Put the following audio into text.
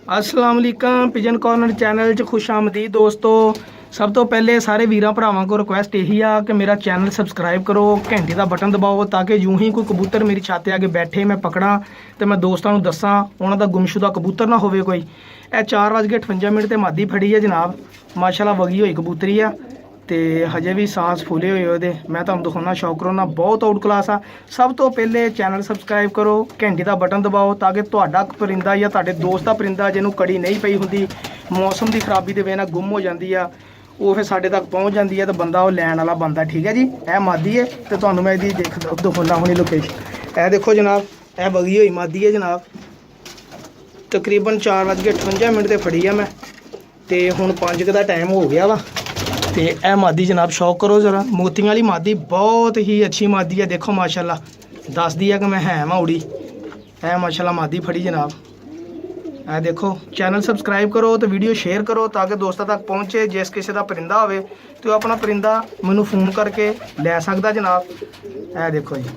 अस्सलाम वालेकुम pigeon corner channel च खुश आमदीद दोस्तों। सब तो पहले सारे वीर भरावां को रिक्वेस्ट यही आ कि मेरा चैनल सबसक्राइब करो, घंटी का बटन दबाओ ताकि यूं ही कोई कबूतर मेरी छाते आगे बैठे मैं पकड़ा तो मैं दोस्तों को दसा उन्हों का गुमशुदा कबूतर ना होवे कोई। यह 4:58 ते मादी फड़ी है जनाब, माशाल्लाह वगी हुई कबूतरी आ ते हजे भी सांस फूले हुए ਉਹਦੇ। मैं तुहानू दिखाना शौक करो ना, बहुत आउट क्लास आ। सब तो पहले चैनल सबसक्राइब करो, घंटी का बटन दबाओ ताकि तुहाडा परिंदा या तुहाडे दोस्त का परिंदा जिन्हों कड़ी नहीं पई हुंदी, मौसम की खराबी की वजह नाल गुम हो जाती है, वो फिर साडे तक पहुँच जाती है तो बंदा वो लैन वाला बनता। ठीक है जी, यह मादी है तो तुहानू मैं इसकी दिखाना हुणी लोकेशन। यह देखो जनाब, यह वगी हुई मादी है जनाब, तकरीबन 4:58 ते फड़ी है मैं तो हुण 5 का टाइम हो गया वा। तो यह मादी जनाब शौक करो ज़रा, मोतियां वाली मादी बहुत ही अच्छी मादी है। देखो माशाल्लाह दस दी है कि मैं है मैं उड़ी। है माशाल्लाह मादी फड़ी जनाब। है देखो, चैनल सबसक्राइब करो तो वीडियो शेयर करो ताकि दोस्तों तक पहुँचे। जिस किसी का परिंदा हो तो अपना परिंदा मैनू फोन करके लै सकदा जनाब। है देखो जी।